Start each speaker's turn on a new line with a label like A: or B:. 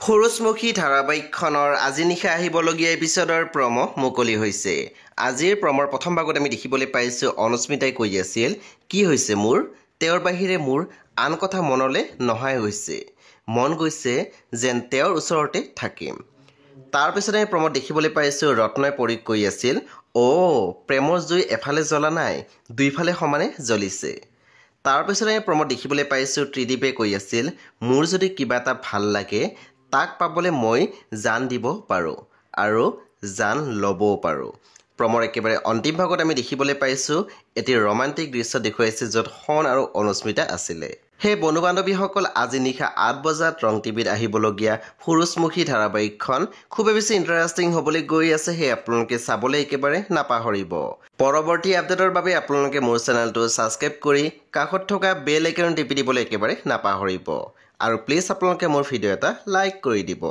A: সূৰুযমুখী ধাৰাবাহিকখনৰ আজি নিশা আহিবলগীয়া এপিছডৰ প্ৰম' মুকলি হৈছে। আজিৰ প্ৰমৰ প্ৰথম ভাগত আমি দেখিবলৈ পাইছোঁ অনুস্মিতাই কৈ আছিল, কি হৈছে মোৰ, তেওঁৰ বাহিৰে মোৰ আন কথা মনলৈ নহাই হৈছে। মন গৈছে যেন তেওঁৰ ওচৰতে থাকিম। তাৰপিছত আমি প্ৰমত দেখিবলৈ পাইছোঁ ৰত্নই পৰীক কৈ আছিল, প্ৰেমৰ জুই এফালে জ্বলা নাই, দুইফালে সমানে জ্বলিছে। তাৰপিছত আমি প্ৰমত দেখিবলৈ পাইছোঁ ত্ৰিদীপে কৈ আছিল, মোৰ যদি কিবা এটা ভাল লাগে তাক পাবলৈ মই জান দিব পাৰোঁ আৰু জান ল'বও পাৰোঁ। প্ৰমৰ একেবাৰে অন্তিম ভাগত আমি দেখিবলৈ পাইছোঁ এটি ৰোমান্টিক দৃশ্য দেখুৱাইছে য'ত শন আৰু অনুস্মিতা আছিলে। সেই বন্ধু বান্ধৱীসকল আজি নিশা 8 বজাত ৰং টিভিত আহিবলগীয়া সূৰুযমুখী ধাৰাবাহিকখন খুবেই বেছি ইণ্টাৰেষ্টিং হ'বলৈ গৈ আছে। সেই আপোনালোকে চাবলৈ একেবাৰে নাপাহৰিব। পৰৱৰ্তী আপডেটৰ বাবে আপোনালোকে মোৰ চেনেলটো ছাবস্ক্ৰাইব কৰি কাষত থকা বেল আইকন টিপি দিবলৈ একেবাৰে নাপাহৰিব। আৰু প্লিজ আপোনালোকে মোৰ ভিডিঅ' এটা লাইক কৰি দিব।